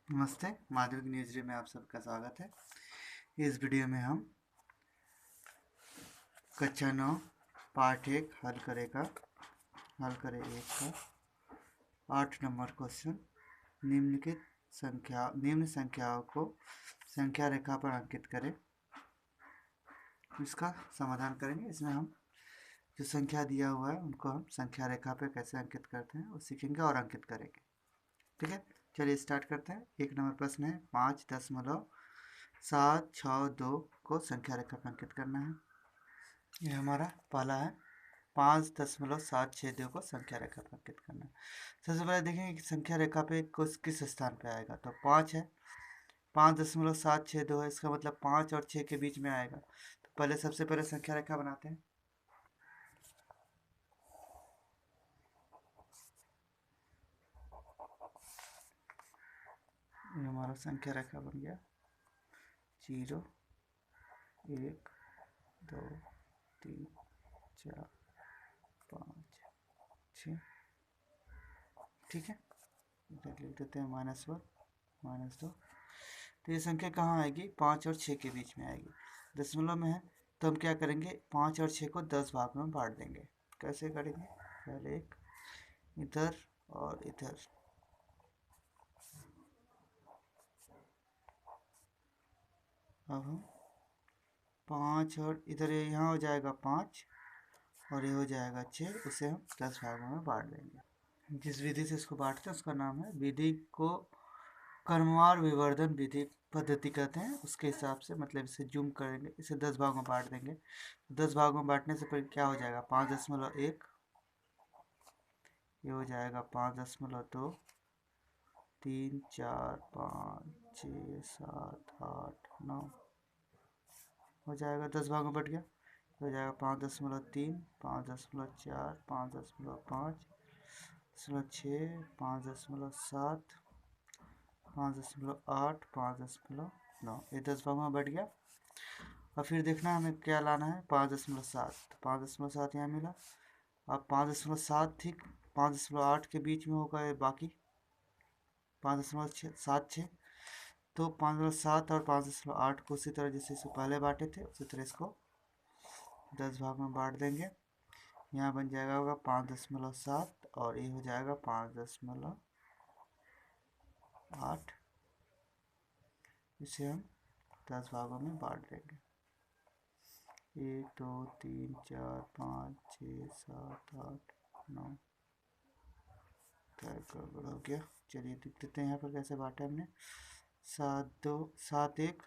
नमस्ते, माध्यमिक न्यूज में आप सबका स्वागत है। इस वीडियो में हम कक्षा 9 पाठ 1 हल करे एक का 8 नंबर क्वेश्चन निम्न संख्याओं को संख्या रेखा पर अंकित करें। इसका समाधान करेंगे। इसमें हम जो संख्या दिया हुआ है उनको हम संख्या रेखा पर कैसे अंकित करते हैं वो सीखेंगे और अंकित करेंगे। ठीक है, चलिए स्टार्ट करते हैं। 1 नंबर प्रश्न है 5.762 को संख्या रेखा पर अंकित करना है। ये हमारा पहला है 5.762 को संख्या रेखा पर अंकित करना है। सबसे पहले देखेंगे कि संख्या रेखा पे किस स्थान पे आएगा। तो 5 है, 5.762 है, इसका मतलब 5 और 6 के बीच में आएगा। तो पहले सबसे पहले संख्या रेखा बनाते हैं। ये हमारा संख्या रेखा बन गया 0 1 2 3 4 5 6। ठीक है, इधर लिख देते हैं -1 -2। तो ये संख्या कहाँ आएगी? 5 और 6 के बीच में आएगी। दशमलव में है तो हम क्या करेंगे, 5 और 6 को 10 भाग में बांट देंगे। कैसे करेंगे? पहले एक इधर और इधर। अब हम 5 और इधर यहाँ हो जाएगा 5 और ये हो जाएगा 6, उसे हम 10 भागों में बांट देंगे। जिस विधि से इसको बांटते हैं उसका नाम है, विधि को क्रमवार विवर्धन विधि पद्धति कहते हैं। उसके हिसाब से मतलब इसे जूम करेंगे, इसे 10 भागों में बांट देंगे। 10 भागों में बांटने से फिर क्या हो जाएगा? 5.1, ये हो जाएगा 5.2, 3 4 5 6 7 8 9 हो जाएगा। 10 भागों में बट गया, हो जाएगा 5.3, 5.4, 5.5, 5.6, 5.7, 5.8, 5.9। ये 10 भागों में बढ़ गया। और फिर देखना हमें क्या लाना है, 5.7। 5.7 यहाँ मिला। अब 5.7 ठीक 5.8 के बीच में होगा ये बाकी 5.76। तो 5.7 और 5.8 को उसी तरह जैसे इसको पहले बांटे थे उसी तरह इसको 10 भाग में बांट देंगे। यहाँ बन जाएगा होगा 5.7 और ये हो जाएगा 5.8। इसे हम 10 भागों में बांट देंगे। 1 2 3 4 5 6 7 8 9। गड़बड़ हो गया। चलिए देख लेते हैं यहाँ पर कैसे बांटा हमने। 7.1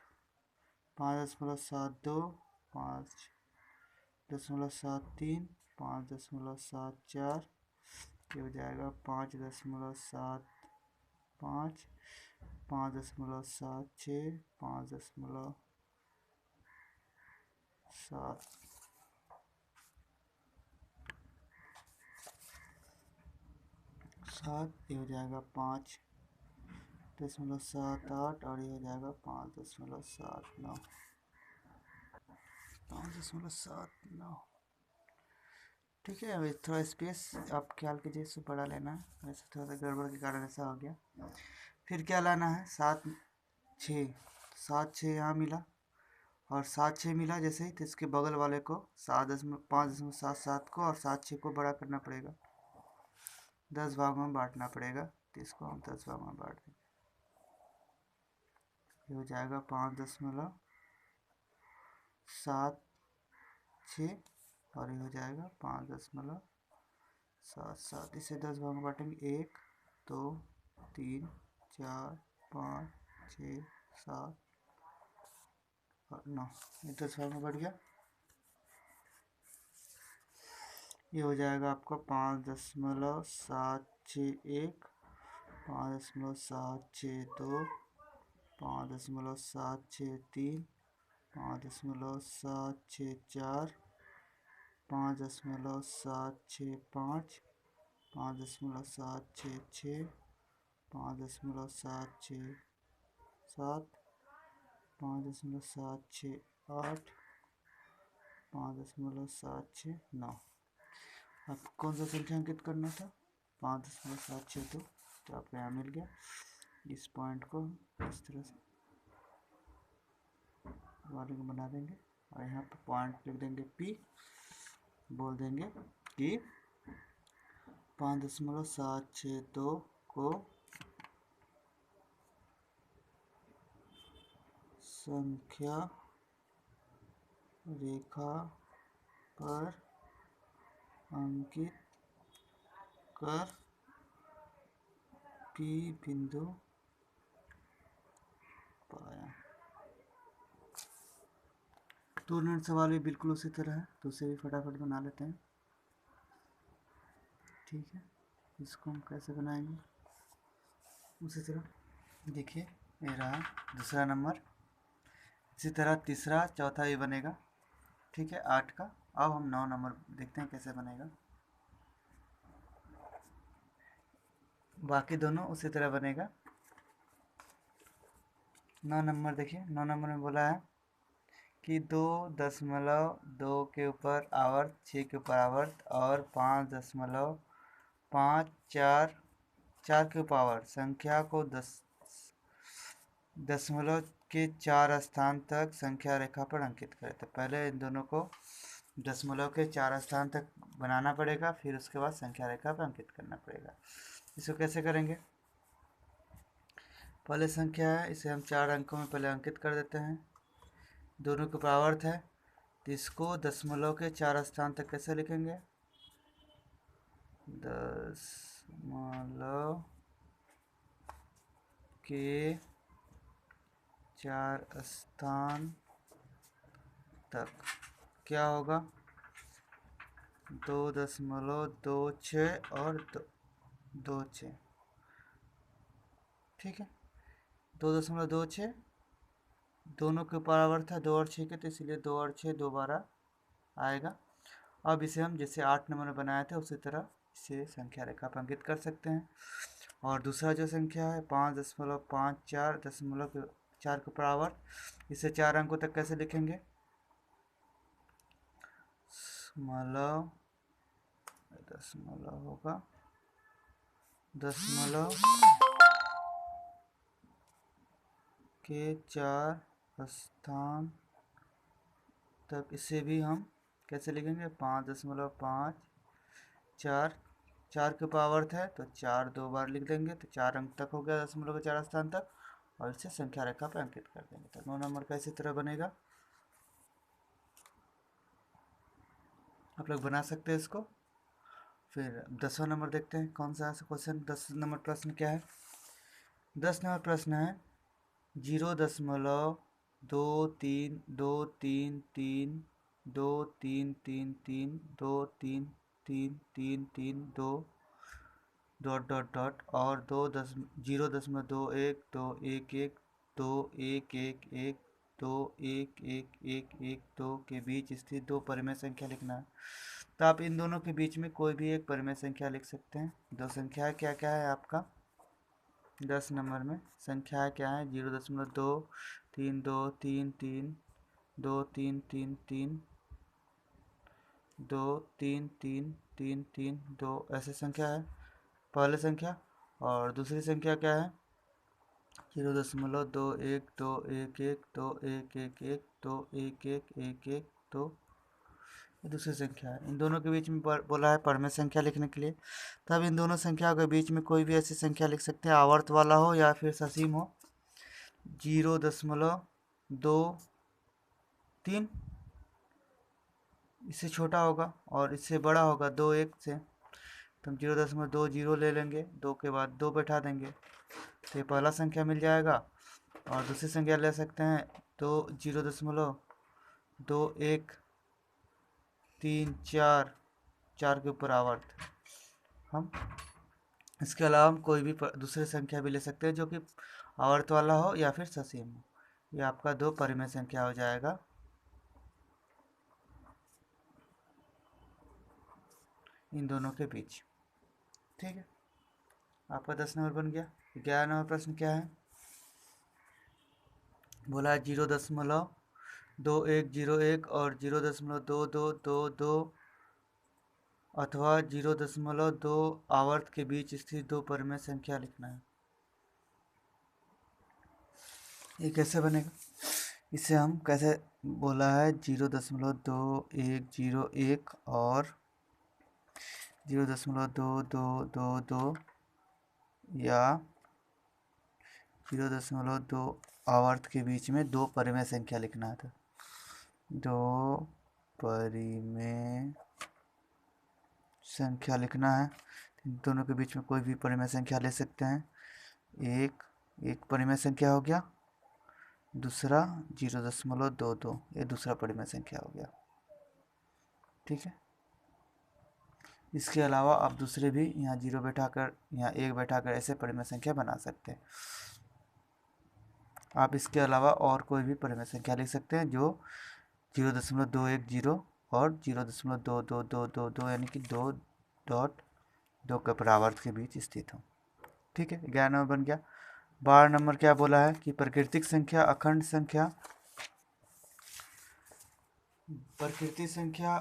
5.72, 5.73, 5.74, ये हो जाएगा 5.75, 5.76, 5.7, 7, ये हो जाएगा 5.78 और ये हो जाएगा 5.79, 5.79। ठीक है, अभी थोड़ा स्पेस आप ख्याल कीजिए, इससे बड़ा लेना है, वैसे थोड़ा सा गड़बड़ के कारण ऐसा हो गया। फिर क्या लाना है, 7 6 यहाँ मिला और 7 6 मिला जैसे ही, तो इसके बगल वाले को 5.77 को और 7 6 को बड़ा करना पड़ेगा, 10 भागों में बांटना पड़ेगा। तो इसको हम 10 भागों में बांट देंगे। ये हो जाएगा 5.76 और ये हो जाएगा 5.77। इसे 10 भागों में बांटेंगे, 1 2 3 4 5 6 7 और 9। ये 10 भागों में बढ़ गया। ये हो जाएगा आपका 5.761, 5.762, 5.763, 5.764, 5.765, 5.766, 5.767, 5.768, 5.769। अब कौन सा संख्या अंकित करना था? 5.762, तो आपको यहाँ मिल गया। इस पॉइंट को इस तरह से वाले को बना देंगे और यहाँ पर पॉइंट लिख देंगे P, बोल देंगे कि 5.762 को संख्या रेखा पर अंकित कर P बिंदु पाया। 2 मिनट सवाल भी बिल्कुल उसी तरह है, तो उसे भी फटाफट बना लेते हैं। ठीक है, इसको हम कैसे बनाएंगे उसी तरह। देखिए ये रहा दूसरा नंबर, इसी तरह तीसरा चौथा भी बनेगा। ठीक है, 8 का। अब हम 9 नंबर देखते हैं कैसे बनेगा। बाकी दोनों उसी तरह बनेगा। 9 नंबर देखिए, 9 नंबर में बोला है कि 2.2 के ऊपर आवर्त, 6 के ऊपर आवर्त और 5.544 के ऊपर आवर्त संख्या को दशमलव के 4 स्थान तक संख्या रेखा पर अंकित करें। तो पहले इन दोनों को दशमलव के 4 स्थान तक बनाना पड़ेगा, फिर उसके बाद संख्या रेखा पर अंकित करना पड़ेगा। इसको कैसे करेंगे? पहले संख्या है, इसे हम 4 अंकों में पहले अंकित कर देते हैं। दोनों के ऊपर आवर्त है, तो इसको दशमलव के 4 स्थान तक कैसे लिखेंगे? दशमलव के 4 स्थान तक क्या होगा? 2.26 और 2.26। ठीक है, 2.26 दोनों के ऊपर आवर्त है 2 और 6 के, तो इसलिए 2 और 6 दोबारा आएगा। अब इसे हम जैसे 8 नंबर में बनाए थे उसी तरह इसे संख्या रेखा पर अंकित कर सकते हैं। और दूसरा जो संख्या है 5.54 दशमलव के 4 के ऊपर आवर्त, इसे 4 अंकों तक कैसे लिखेंगे? दशमलव होगा दशमलव के 4 स्थान तक, इसे भी हम कैसे लिखेंगे? 5.54, 4 के ऊपर आवर्त है तो 4 2 बार लिख देंगे, तो 4 अंक तक हो गया दशमलव के 4 स्थान तक, और इसे संख्या रेखा पर अंकित कर देंगे। तो 9 नंबर का इसी तरह बनेगा। आप लोग बना सकते हैं इसको। फिर 10वां नंबर देखते हैं कौन सा क्वेश्चन। 10 नंबर प्रश्न क्या है? 10 नंबर प्रश्न है 0.2332332333332 डॉट डॉट डॉट और 0.2111211112 के बीच स्थित दो परिमेय संख्या लिखना है। तो आप इन दोनों के बीच में कोई भी एक परिमेय संख्या लिख सकते हैं। दो संख्या क्या क्या है आपका 10 नंबर में? संख्या क्या है? 0.233232323232332 ऐसे संख्या है पहले संख्या। और दूसरी संख्या क्या है? 0.212121212121 दूसरी संख्या है। इन दोनों के बीच में बोला है परिमेय संख्या लिखने के लिए। तब इन दोनों संख्याओं के बीच में कोई भी ऐसी संख्या लिख सकते हैं आवर्त वाला हो या फिर ससीम हो। 0.23 इससे छोटा होगा और इससे बड़ा होगा 2 1 से, तो हम 0.20 ले लेंगे, 2 के बाद 2 बैठा देंगे, तो ये पहला संख्या मिल जाएगा। और दूसरी संख्या ले सकते हैं तो 0.2134 4 के ऊपर आवर्त। हम इसके अलावा हम कोई भी दूसरी संख्या भी ले सकते हैं जो कि आवर्त वाला हो या फिर ससीम हो। ये आपका 2 परिमेय संख्या हो जाएगा। इन दोनों के बीच। ठीक है, आपका 10 नंबर बन गया। 11 नंबर प्रश्न क्या है? बोला 0.2101 और 0.2222 अथवा 0.2 आवर्त के बीच स्थित दो परिमेय संख्या लिखना है। ये कैसे बनेगा? इसे हम कैसे बोला है 0.2101 और 0.2222 या 0.2 आवर्त के बीच में दो परिमेय संख्या लिखना था। दो परिमेय संख्या लिखना है। दोनों के बीच में कोई भी परिमेय संख्या ले सकते हैं। एक परिमेय संख्या हो गया, दूसरा 0.22 ये दूसरा परिमेय संख्या हो गया। ठीक है। इसके अलावा आप दूसरे भी यहाँ 0 बैठाकर यहाँ 1 बैठाकर ऐसे परिमेय संख्या बना सकते हैं। आप इसके अलावा और कोई भी परिमेय संख्या लिख सकते हैं जो 0.210 और 0.22222 यानी कि 2.2 के परावर्त के बीच स्थित हो। ठीक है, 11 नंबर बन गया। 12 नंबर क्या बोला है कि प्राकृतिक संख्या, अखंड संख्या,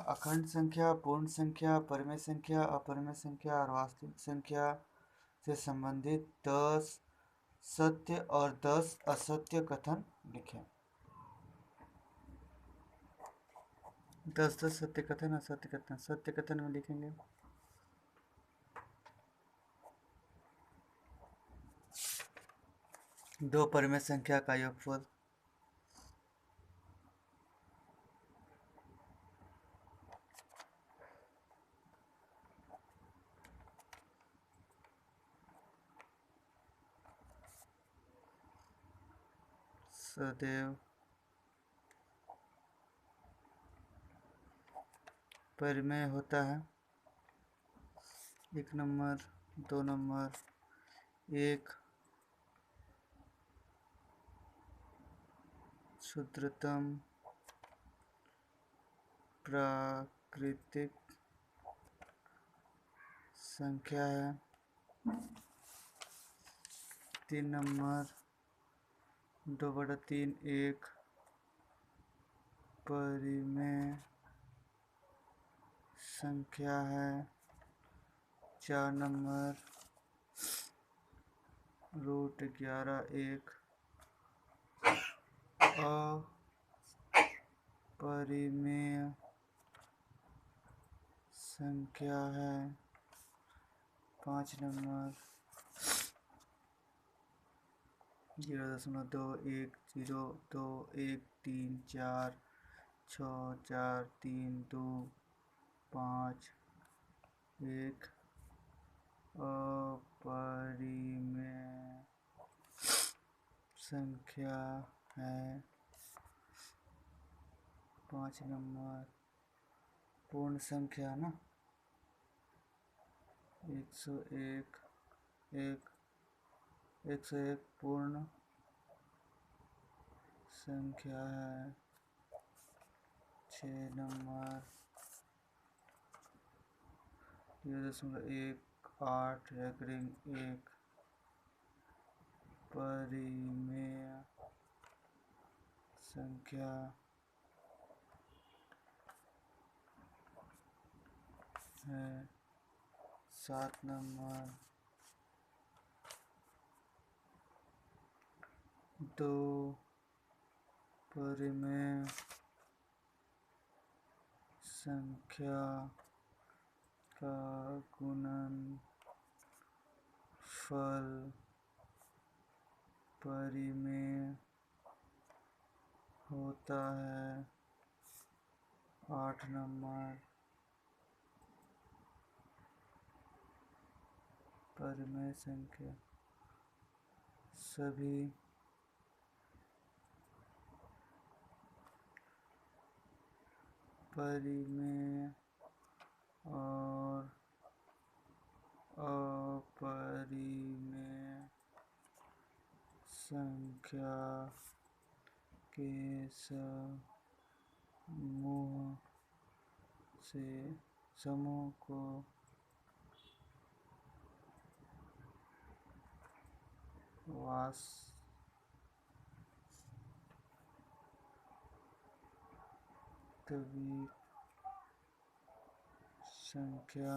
अखंड संख्या, पूर्ण संख्या, परिमेय संख्या, अपरिमेय संख्या और वास्तविक संख्या से संबंधित 10 सत्य और 10 असत्य कथन लिखें। 10 सत्य कथन, असत्य कथन। सत्य कथन में लिखेंगे दो परिमेय संख्या का योगफल, सदैव परिमेय होता है। 1 नंबर, 2 नंबर, एक शुद्धतम प्राकृतिक संख्या है। 3 नंबर 2/3 एक परिमेय संख्या है। 4 नंबर √11 एक अपरिमेय संख्या है। 5 नंबर 0.2210213464322 एक अपरिमेय संख्या है। 5 नंबर पूर्ण संख्या ना 101 101 पूर्ण संख्या है। 6 नंबर 0.18 एक परिमेय संख्या है। 7 नंबर दो परिमेय संख्या का गुणनफल परिमेय होता है। 8 नंबर परिमेय संख्या सभी परिमेय और अपरिमेय संख्या के समूह को वास्तविक संख्या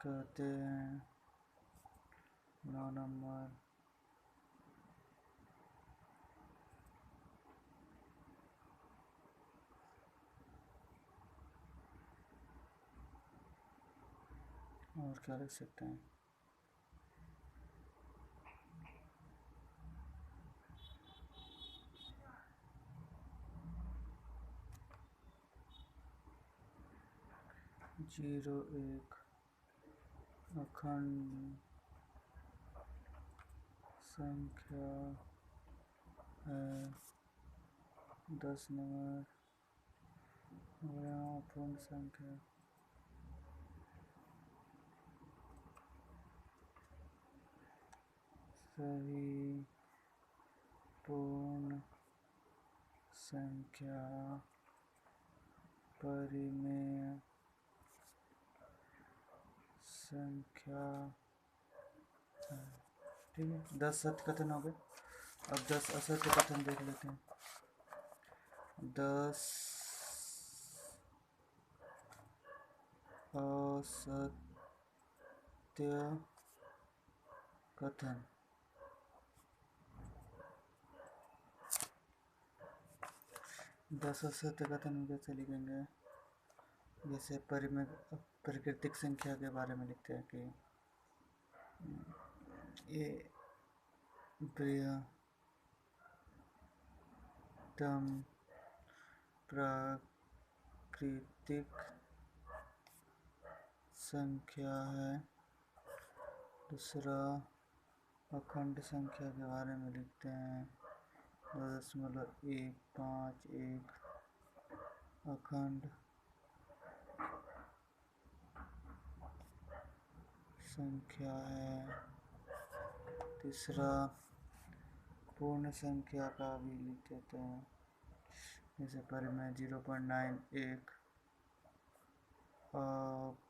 कहते हैं। 9 नंबर और क्या लिख सकते हैं? जीरो एक अखंड संख्या है। 10 नंबर और यहाँ पूर्ण संख्या। सभी पूर्ण संख्या परिमेय संख्या है। ठीक है, 10 सत्य कथन हो गए। अब 10 असत्य कथन देख लेते हैं। 10 असत्य कथन। 10 असत्य कथन हम कैसे लिखेंगे? जैसे परिमेय प्राकृतिक संख्या के बारे में लिखते हैं कि ये बृहत्तम प्राकृतिक संख्या है। दूसरा अखंड संख्या के बारे में लिखते हैं 0.151 अखंड संख्या है। तीसरा पूर्ण संख्या का भी लिख देते हैं, जैसे परिमेय 0.91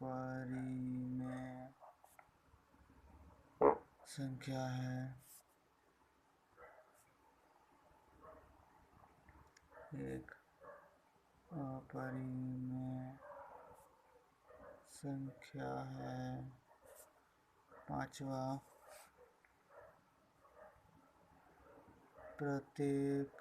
अपरिमेय संख्या है। एक अपरिमेय संख्या है। पांचवा प्रत्येक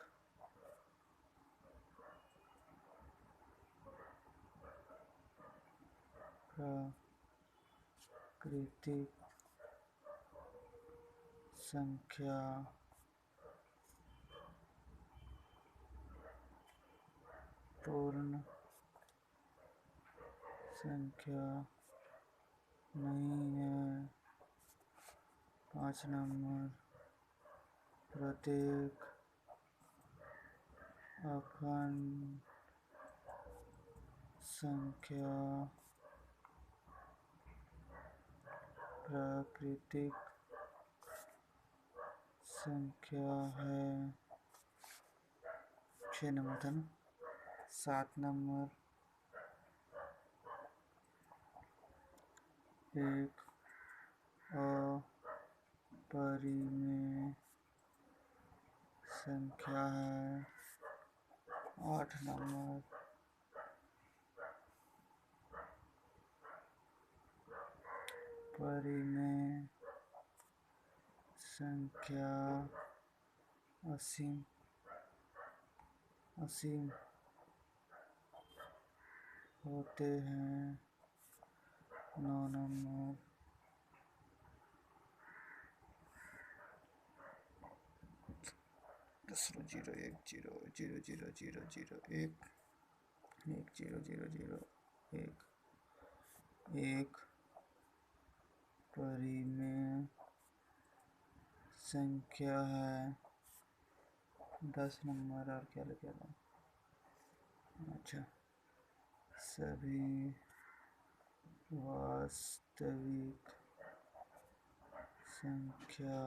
प्राकृतिक संख्या पूर्ण संख्या नहीं है। 5 नंबर प्रत्येक अखंड संख्या प्राकृतिक संख्या है। 6 नंबर था ना। 7 नंबर एक अपरिमेय संख्या है। 8 नंबर परिमेय संख्या असीम होते हैं। 9 नंबर 1 परिमेय संख्या है। 10 नंबर और क्या लिखेगा? अच्छा, सभी वास्तविक संख्या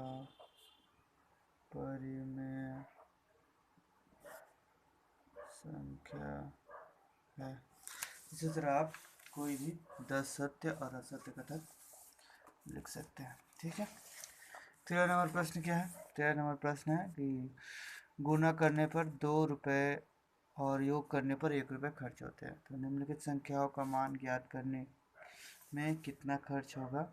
परिमेय संख्या है। इसी तरह आप कोई भी 10 सत्य और असत्य कथन लिख सकते हैं। ठीक है। 13 नंबर प्रश्न क्या है? 13 नंबर प्रश्न है कि गुणा करने पर 2 रुपये और योग करने पर 1 रुपये खर्च होते हैं, तो निम्नलिखित संख्याओं का मान ज्ञात करने में कितना खर्च होगा,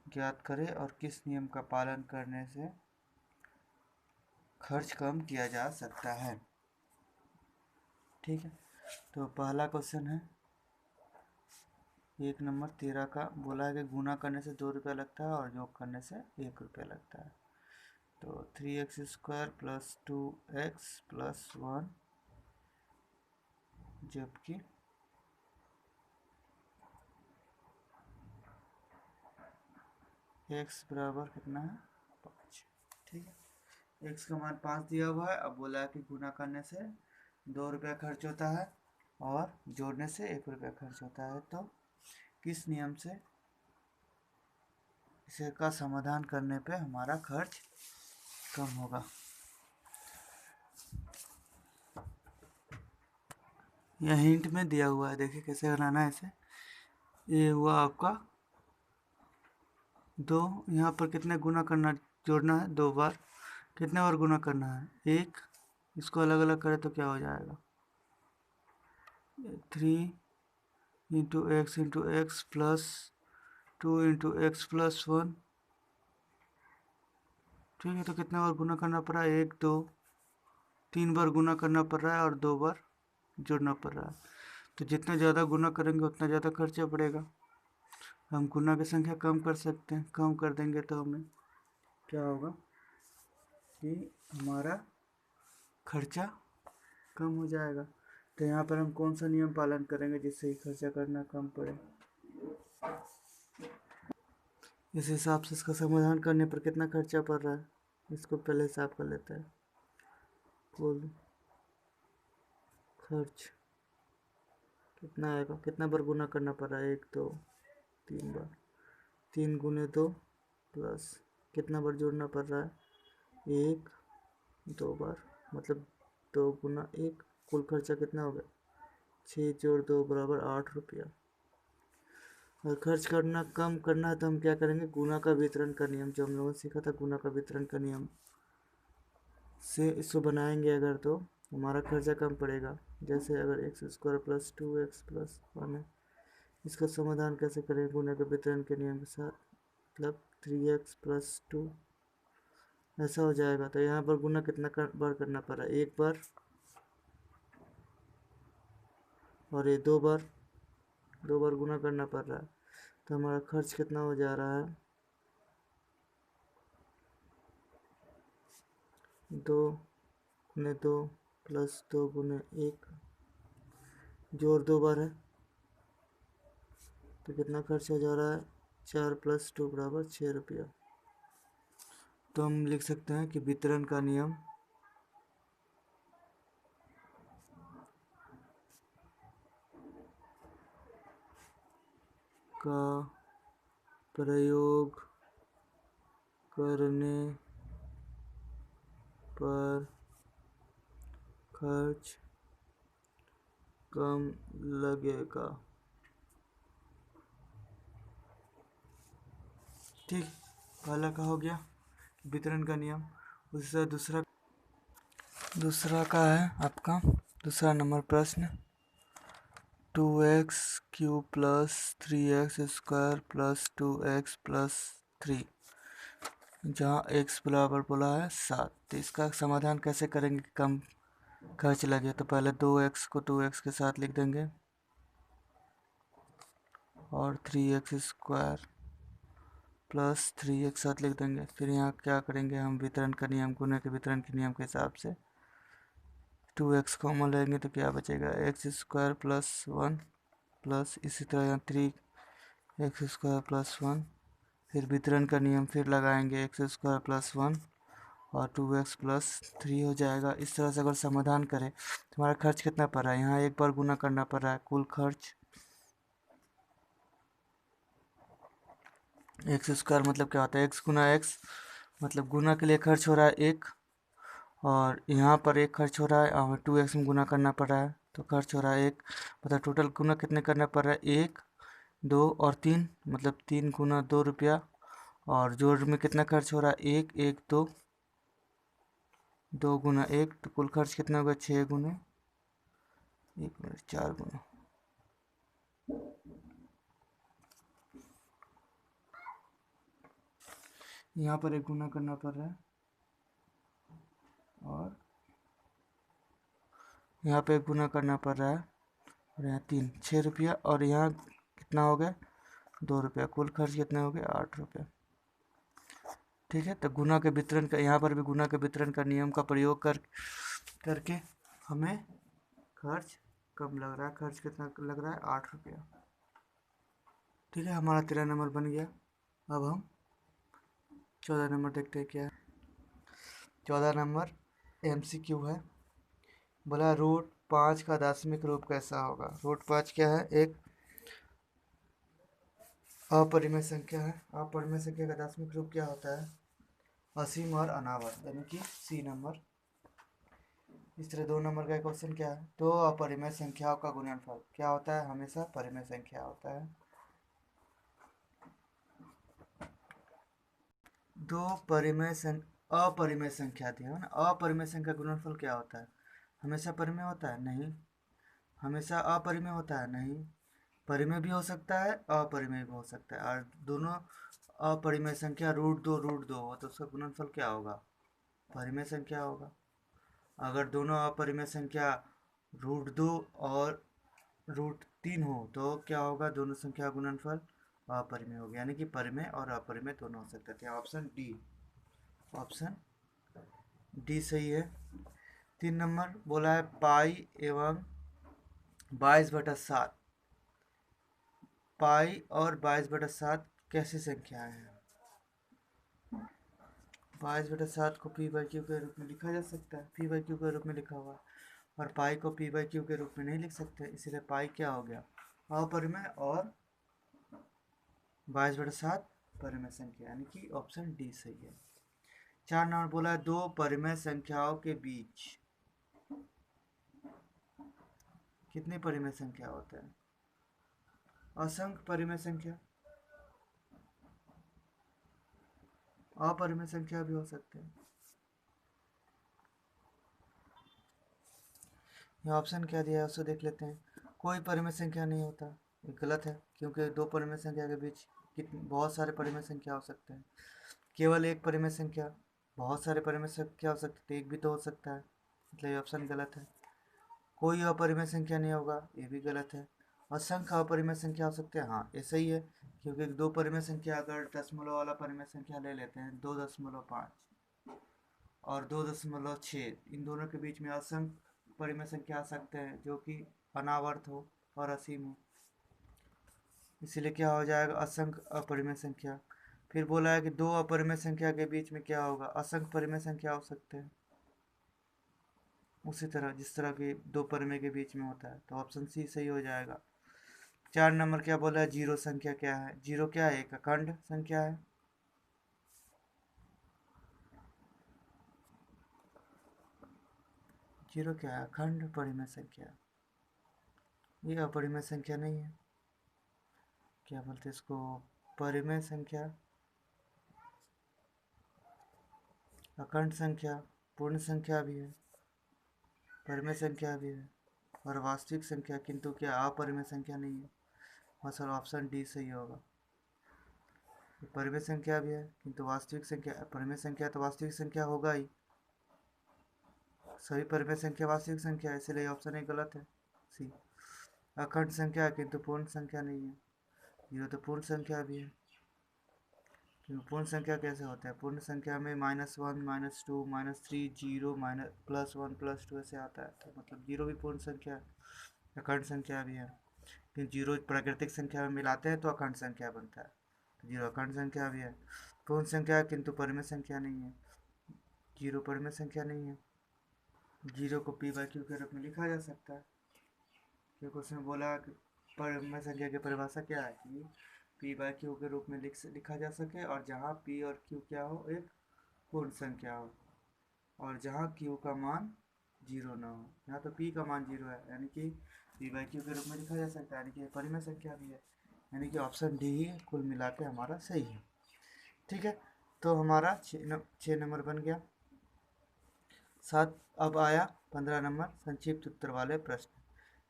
ज्ञात करें और किस नियम का पालन करने से खर्च कम किया जा सकता है। ठीक है, तो पहला क्वेश्चन है एक नंबर 13 का बोला है कि गुना करने से 2 रुपया लगता है और योग करने से 1 रुपया लगता है। तो 3x² प्लस 2x प्लस 1, जबकि x बराबर कितना है 5। ठीक है, x का मान 5 दिया हुआ है। अब बोला है कि गुना करने से 2 रुपया खर्च होता है और जोड़ने से 1 रुपया खर्च होता है। तो किस नियम से इसे का समाधान करने पे हमारा खर्च कम होगा? यह हिंट में दिया हुआ है, देखिए कैसे बनाना है इसे। ये हुआ आपका 2, यहाँ पर कितने गुना करना जोड़ना है 2 बार, कितने बार गुना करना है 1, इसको अलग अलग करें तो क्या हो जाएगा 3 into x plus 2 into x plus 1। ठीक है, तो कितने बार गुना करना पड़ रहा है 1 2 3 बार गुना करना पड़ रहा है और 2 बार जोड़ना पड़ रहा है। तो जितना ज़्यादा गुना करेंगे उतना ज़्यादा खर्चा पड़ेगा। हम गुना की संख्या कम कर सकते हैं, कम कर देंगे तो हमें क्या होगा कि हमारा खर्चा कम हो जाएगा। तो यहाँ पर हम कौन सा नियम पालन करेंगे जिससे खर्चा करना कम पड़े? इस हिसाब से इसका समाधान करने पर कितना खर्चा पड़ रहा है इसको पहले हिसाब कर लेते हैं। कुल खर्च कितना आएगा, कितना बार गुना करना पड़ रहा है 1 2 3 बार, 3 गुने 2 प्लस कितना बार जोड़ना पड़ रहा है 1 2 बार, मतलब 2 गुना 1। कुल खर्चा कितना हो गया 6 जोड़ 2 बराबर 8 रुपया। और खर्च करना कम करना है तो हम क्या करेंगे, गुना का वितरण का नियम जो हम लोगों ने सीखा था, गुना का वितरण का नियम से इसको बनाएंगे अगर तो हमारा खर्चा कम पड़ेगा। जैसे अगर x² प्लस 2x प्लस 1 है, इसका समाधान कैसे करेंगे गुना के वितरण के नियम के साथ, मतलब 3x प्लस 2 ऐसा हो जाएगा। तो यहाँ पर गुना कितना बार करना पड़ रहा है 1 बार, और ये 2 बार गुना करना पड़ रहा है। तो हमारा खर्च कितना हो जा रहा है 2 गुने 2 प्लस 2 गुने 1, जोड़ 2 बार है तो कितना खर्च हो जा रहा है 4 प्लस 2 बराबर 6 रुपया। तो हम लिख सकते हैं कि वितरण का नियम का प्रयोग करने पर खर्च कम लगेगा। ठीक, पहला का हो गया वितरण का नियम। उससे दूसरा का है आपका दूसरा नंबर प्रश्न 2x³ plus 3x² plus 2x plus 3, जहाँ x बराबर बोला है 7। तो इसका समाधान कैसे करेंगे कि कम खर्च लगे? तो पहले 2x को 2x के साथ लिख देंगे और 3x² प्लस 3 एक साथ लिख देंगे। फिर यहाँ क्या करेंगे हम वितरण का नियम, गुना के वितरण के नियम के हिसाब से 2x कॉमन लेंगे तो क्या बचेगा x² प्लस 1 प्लस इसी तरह यहाँ 3x² प्लस 1, फिर वितरण का नियम फिर लगाएंगे x² प्लस 1 और 2x प्लस 3 हो जाएगा। इस तरह से अगर समाधान करें तो हमारा खर्च कितना पड़ रहा है, यहाँ एक बार गुना करना पड़ रहा है, कुल खर्च x² मतलब क्या होता है x गुना x, मतलब गुना के लिए खर्च हो रहा है 1 और यहाँ पर 1 खर्च हो रहा है और 2x में गुना करना पड़ रहा है तो खर्च हो रहा है 1, मतलब टोटल गुना कितने करना पड़ रहा है 1 2 और 3, मतलब 3 गुना 2 रुपया। और जोड़ में कितना खर्च हो रहा है 1 1 2, 2 गुना 1, तो कुल खर्च कितना होगा 6 गुना 1 4 गुना। यहाँ पर 1 गुना करना पड़ रहा है और यहाँ पे 1 गुना करना पड़ रहा है और यहाँ 3 6 रुपया, और यहाँ कितना हो गया 2 रुपया, कुल खर्च कितने हो गए 8 रुपये। ठीक है, तो गुना के वितरण का, यहाँ पर भी गुना के वितरण का नियम का प्रयोग करके हमें खर्च कम लग रहा है। खर्च कितना लग रहा है 8 रुपया। ठीक है, हमारा 13 नंबर बन गया। अब हम 14 नंबर देखते हैं क्या है। 14 नंबर MCQ है। बोला √5 का दशमिक रूप कैसा होगा। √5 क्या है, एक अपरिमेय संख्या है। अपरिमेय संख्या का दशमिक रूप क्या होता है, असीम और अनावर्त, यानी कि C नंबर। इस तरह 2 नंबर का क्वेश्चन क्या है, दो अपरिमेय संख्याओं का गुणनफल क्या होता है, हमेशा परिमेय संख्या होता है। दो अपरिमेय संख्या दी है ना, अपरिमेय संख्या गुणनफल क्या होता है, हमेशा परिमेय होता है, नहीं। हमेशा अपरिमेय होता है, नहीं। परिमेय भी हो सकता है, अपरिमेय भी हो सकता है। और दोनों अपरिमेय संख्या √2 हो तो उसका गुणनफल क्या होगा, परिमेय संख्या होगा। अगर दोनों अपरिमेय संख्या √2 और √3 हो तो क्या होगा, दोनों संख्या गुणनफल अपरिमेय हो गया, यानी कि परिमेय और अपरिमेय दोनों हो सकते थे। ऑप्शन डी सही है। 3 नंबर बोला है पाई एवं 22/7। पाई और 22/7 कैसी संख्याएं हैं। 22/7 को p/q के रूप में लिखा जा सकता है, p/q के रूप में लिखा हुआ है। और पाई को p/q के रूप में नहीं लिख सकते, इसलिए पाई क्या हो गया, अपरिमेय, और 22/7 परिमेय संख्या, यानी कि ऑप्शन डी सही है। 4 नंबर बोला है दो परिमेय संख्याओं के बीच कितनी परिमेय संख्या होता है, असंख्य परिमेय संख्या, अपरिमेय संख्या भी हो सकते हैं। ये ऑप्शन क्या दिया है उसको देख लेते हैं। कोई परिमेय संख्या नहीं होता, ये गलत है, क्योंकि दो परिमेय संख्या के बीच बहुत सारे परिमेय संख्या हो सकते हैं। केवल एक परिमेय संख्या, बहुत सारे परिमेय संख्या हो सकते हैं, एक भी तो हो सकता है, मतलब ये ऑप्शन गलत है। कोई अपरिमेय संख्या नहीं होगा, ये भी गलत है। असंख्य अपरिमेय संख्या हो सकते हैं, हाँ ये सही है, क्योंकि दो परिमेय संख्या अगर दशमलव वाला परिमेय संख्या ले लेते हैं 2.5 और 2.6, इन दोनों के बीच में असंख्य परिमेय संख्या आ सकते हैं जो कि अनावर्त हो और असीम हो, इसीलिए क्या हो जाएगा, असंख्य अपरिमेय संख्या। फिर बोला है कि दो अपरिमेय संख्या के बीच में क्या होगा, असंख्य परिमेय संख्या हो सकते हैं, उसी तरह जिस तरह के दो परिमेय के बीच में होता है, तो ऑप्शन सी सही हो जाएगा। 4 नंबर क्या बोला है, जीरो संख्या क्या है। जीरो क्या है, एक अखंड संख्या है। जीरो क्या है, अखंड परिमेय संख्या, ये अपरिमेय संख्या नहीं है, क्या बोलते हैं इसको, परिमेय संख्या, अखंड संख्या, पूर्ण संख्या भी है, परिमेय संख्या भी है, और वास्तविक संख्या, किंतु क्या अपरिमेय संख्या नहीं है। और सर ऑप्शन डी सही होगा, परिमेय संख्या भी है किंतु वास्तविक संख्या, परिमेय संख्या तो वास्तविक संख्या होगा ही, सभी परिमेय संख्या वास्तविक संख्या है, इसलिए ऑप्शन ए गलत है, सी। अखंड संख्या है किंतु पूर्ण संख्या नहीं है, जीरो तो पूर्ण संख्या भी है, क्योंकि पूर्ण संख्या कैसे होता है, पूर्ण संख्या में -1 -2 -3 0 +1 +2 ऐसे आता है, तो मतलब जीरो भी पूर्ण संख्या है, अखंड संख्या भी है, क्योंकि जीरो प्राकृतिक संख्या में मिलाते हैं तो अखंड संख्या बनता है, तो जीरो अखंड संख्या भी है। पूर्ण संख्या है किंतु परिमेय संख्या नहीं है, जीरो परिमेय संख्या नहीं है। जीरो को p/q के रूप में लिखा जा सकता है, क्योंकि उसमें बोला कि परिमेय संख्या की परिभाषा क्या है कि p/q के रूप में लिखा जा सके, और जहाँ p और q क्या हो, एक पूर्ण संख्या हो, और जहाँ q का मान जीरो ना हो। यहाँ तो p का मान जीरो है, यानी कि p/q के रूप में लिखा जा सकता है, यानी कि परिमेय संख्या भी है, यानी कि ऑप्शन डी ही कुल मिला के हमारा सही है। ठीक है, तो हमारा 6 नंबर बन गया। 7 अब आया 15 नंबर संक्षिप्त उत्तर वाले प्रश्न।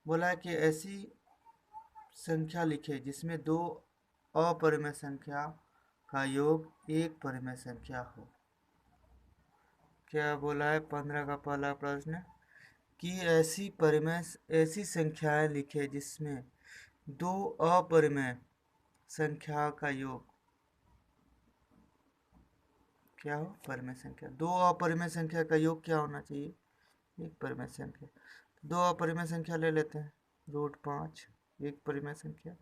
बोला है कि ऐसी संख्या लिखे जिसमें दो अपरिमेय संख्या का योग एक परिमेय संख्या हो। क्या बोला है 15 का पहला प्रश्न कि ऐसी संख्याएं लिखे जिसमें दो अपरिमेय संख्या का योग क्या हो? परिमेय संख्या। दो अपरिमेय संख्या का योग क्या होना चाहिए? एक परिमेय संख्या। दो अपरिमेय संख्या ले लेते हैं, √5 एक परिमेय संख्या,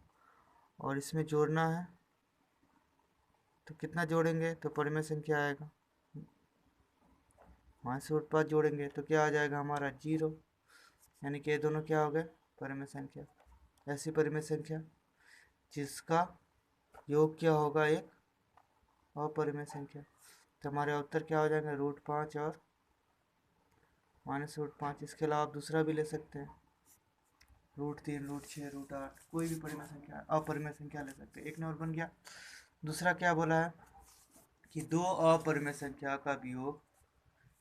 और इसमें जोड़ना है तो कितना जोड़ेंगे तो परिमेय संख्या आएगा। वहाँ से √5 जोड़ेंगे तो क्या आ जाएगा हमारा? 0। यानी कि ये दोनों क्या हो गए? परिमेय संख्या। ऐसी परिमेय संख्या जिसका योग क्या होगा? एक अपरिमेय संख्या। तो हमारे उत्तर क्या हो जाएंगे? √5 और -√5। इसके अलावा आप दूसरा भी ले सकते हैं, √3, √6, √8, कोई भी परिमेय संख्या, अपरिमेय संख्या ले सकते हैं। एक नंबर बन गया। दूसरा क्या बोला है कि दो अपरिमेय संख्या का वियोग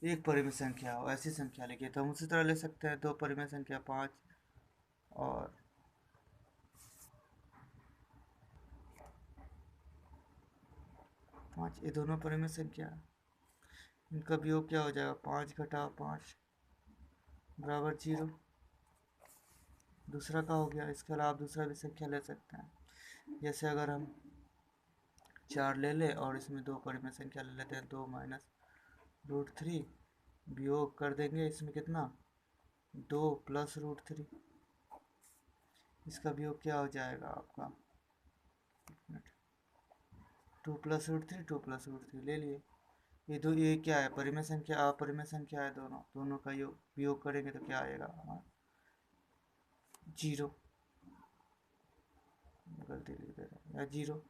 एक परिमेय संख्या हो, ऐसी संख्या लिखिए। तो हम उसी तरह ले सकते हैं, दो परिमेय संख्या 5 और 5, ये दोनों परिमेय संख्या है। इनका वियोग क्या हो जाएगा? 5 घटा 5 बराबर 0। दूसरा का हो गया। इसके अलावा आप दूसरा भी संख्या ले सकते हैं। जैसे अगर हम 4 ले ले और इसमें दो परिमेय संख्या ले लेते हैं, 2 माइनस √3, वियोग कर देंगे इसमें कितना? 2 प्लस √3। इसका वियोग क्या हो जाएगा आपका? 2 प्लस √3, 2 प्लस √3 ले लिए। ये क्या है? परिमेय संख्या, अपरिमेय संख्या है। दोनों का वियोग करेंगे तो क्या आएगा हमारा? 0। गलती लिख दे रहा है, या 0।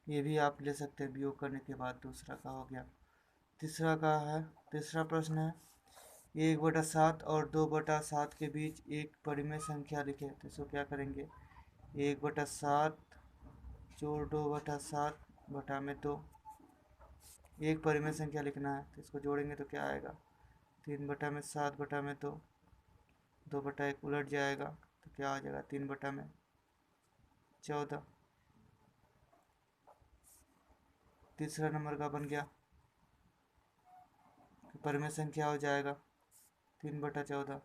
ये भी आप ले सकते हैं वियोग करने के बाद। दूसरा का हो गया। तीसरा का है, तीसरा प्रश्न है 1/7 और 2/7 के बीच एक परिमेय संख्या लिखे। तो इसको क्या करेंगे? 1/7 जोड़ 2/7 बटा में 2, एक परिमेय संख्या लिखना है। तो इसको जोड़ेंगे तो क्या आएगा? 3/7 बटा में 2, 2/1 उलट जाएगा तो क्या आ जाएगा? 3/14। तीसरा नंबर का बन गया, परिमेय संख्या हो जाएगा 3/14।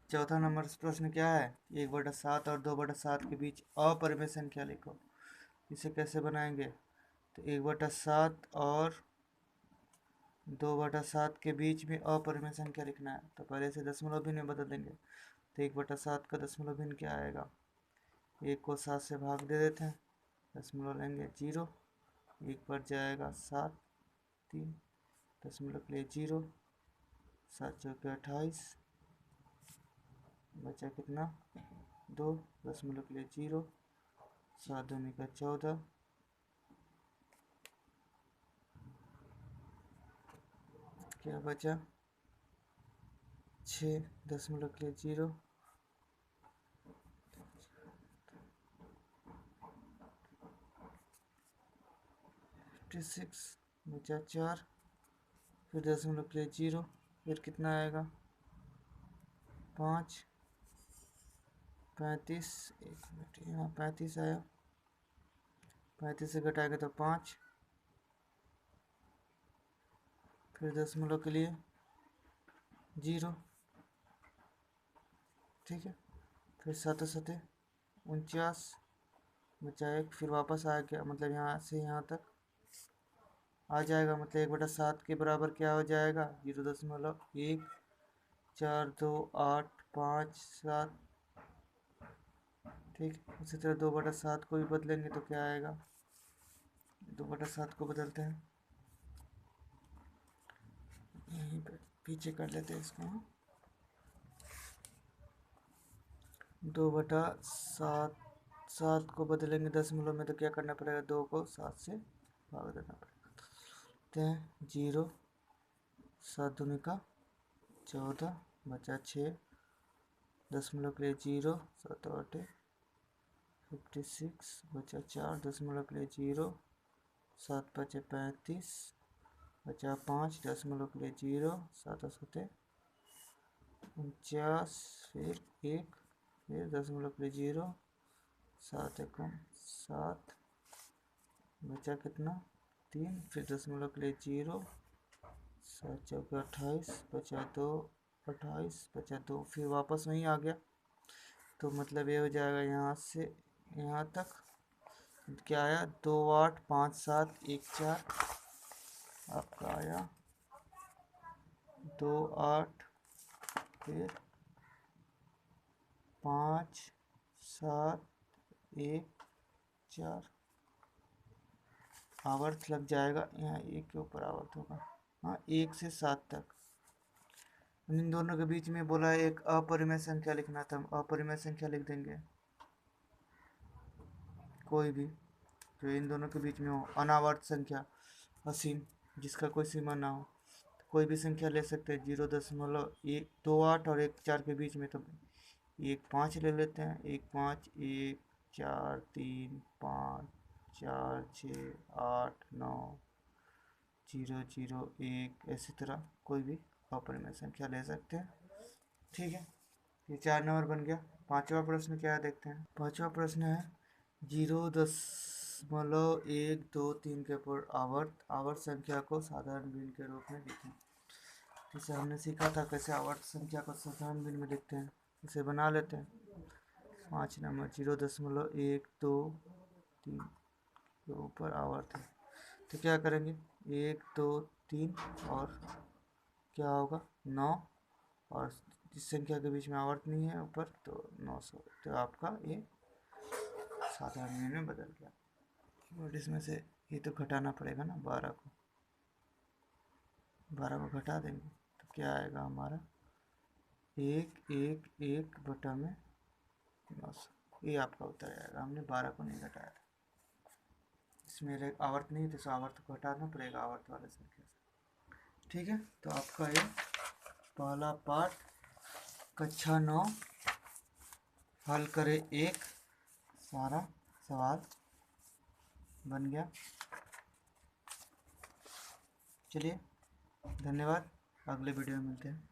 चौथा नंबर प्रश्न क्या है? 1/7 और 2/7 के बीच अपरिमेय संख्या लिखो। इसे कैसे बनाएंगे? तो 1/7 और 2/7 के बीच में अपरिमेय संख्या लिखना है। तो पहले से दशमलव भिन्न में बदल देंगे। तो 1/7 का दशमलव भिन्न क्या आएगा? 1 को 7 से भाग दे देते हैं, दशमलव लेंगे 0, 1 बच जाएगा 7, 3 दशमलव के लिए 0, 7 चौके 28, बचा कितना? 2 दशमलव के लिए 0, 7 दूनी का 14, क्या बचा? 6 दशमलव के लिए 0, 56 बचा 4, फिर दशमलव के लिए 0, फिर कितना आएगा? 5, 35, एक मिनट, यहाँ 35 आया, 35 से घटाएंगे तो 5, फिर दशमलव के लिए 0, ठीक है। फिर 7 7 49 बचा 1, फिर वापस आ गया, मतलब यहाँ से यहाँ तक आ जाएगा। मतलब 1/7 के बराबर क्या हो जाएगा? 0.14285 ठीक। उसी तरह 2/7 को भी बदलेंगे तो क्या आएगा? 2/7 को बदलते हैं, यहीं पे पीछे कर लेते हैं इसको। 2/7 7 को बदलेंगे दशमलव में तो क्या करना पड़ेगा? 2 को 7 से भाग देना पड़ेगा। तो 0, 7 दूनी का 14 बचा 6, दशमलव के लिए 0, 7 8 56 बचा 4, दशमलव के लिए 0, 7 5 35 बचा 5, दशमलव के लिए 0, 7 7 49, फिर 1, फिर दशमलव के लिए 0, 7 1 7 बचा कितना? 3, फिर दशमलव के लिए 0, 7 चौके 28 बचा 2, 28 बचा 2, फिर वापस वहीं आ गया। तो मतलब ये हो जाएगा यहाँ से यहाँ तक क्या आया 2 8 5 7 1 4 आपका आया 2 8 फिर 5 7 1 4 आवर्त लग जाएगा यहाँ 1 के ऊपर आवर्त होगा। हाँ 1 से 7 तक इन दोनों के बीच में बोला है एक अपरिमेय संख्या लिखना था, हम अपरिमेय संख्या लिख देंगे कोई भी जो इन दोनों के बीच में हो। अनावर्त संख्या असीम जिसका कोई सीमा ना हो, तो कोई भी संख्या ले सकते हैं 0.1 2 8 और 1 4 के बीच में। तो 1 5 ले लेते हैं 1 5 1 4 3 5 4 6 8 9 0 0 1 ऐसी तरह कोई भी अपरिमेय संख्या ले सकते हैं। ठीक है, ये 4 नंबर बन गया। पांचवा प्रश्न क्या है देखते हैं। पांचवा प्रश्न है 0.123 के ऊपर आवर्त संख्या को साधारण भिन्न के रूप में लिखें। जैसे हमने सीखा था कैसे आवर्त संख्या को साधारण भिन्न में लिखते हैं, इसे बना लेते हैं। 5 नंबर 0.123 के ऊपर आवर्त है, तो क्या करेंगे 1 2 3 और क्या होगा 9 और जिस संख्या के बीच में आवर्त नहीं है ऊपर तो 900, तो आपका ये साधारण में बदल गया। और इसमें से ये तो घटाना पड़ेगा ना 12 को घटा देंगे तो क्या आएगा हमारा 1 1 1/900, ये आपका उत्तर आएगा। हमने 12 को नहीं घटाया था, इसमें आवर्त नहीं तो आवर्त को घटाना पड़ेगा आवर्त वाले संख्या से। ठीक है, तो आपका ये पहला पाठ कक्षा 9 हल करे एक सारा सवाल बन गया। चलिए धन्यवाद, अगले वीडियो में मिलते हैं।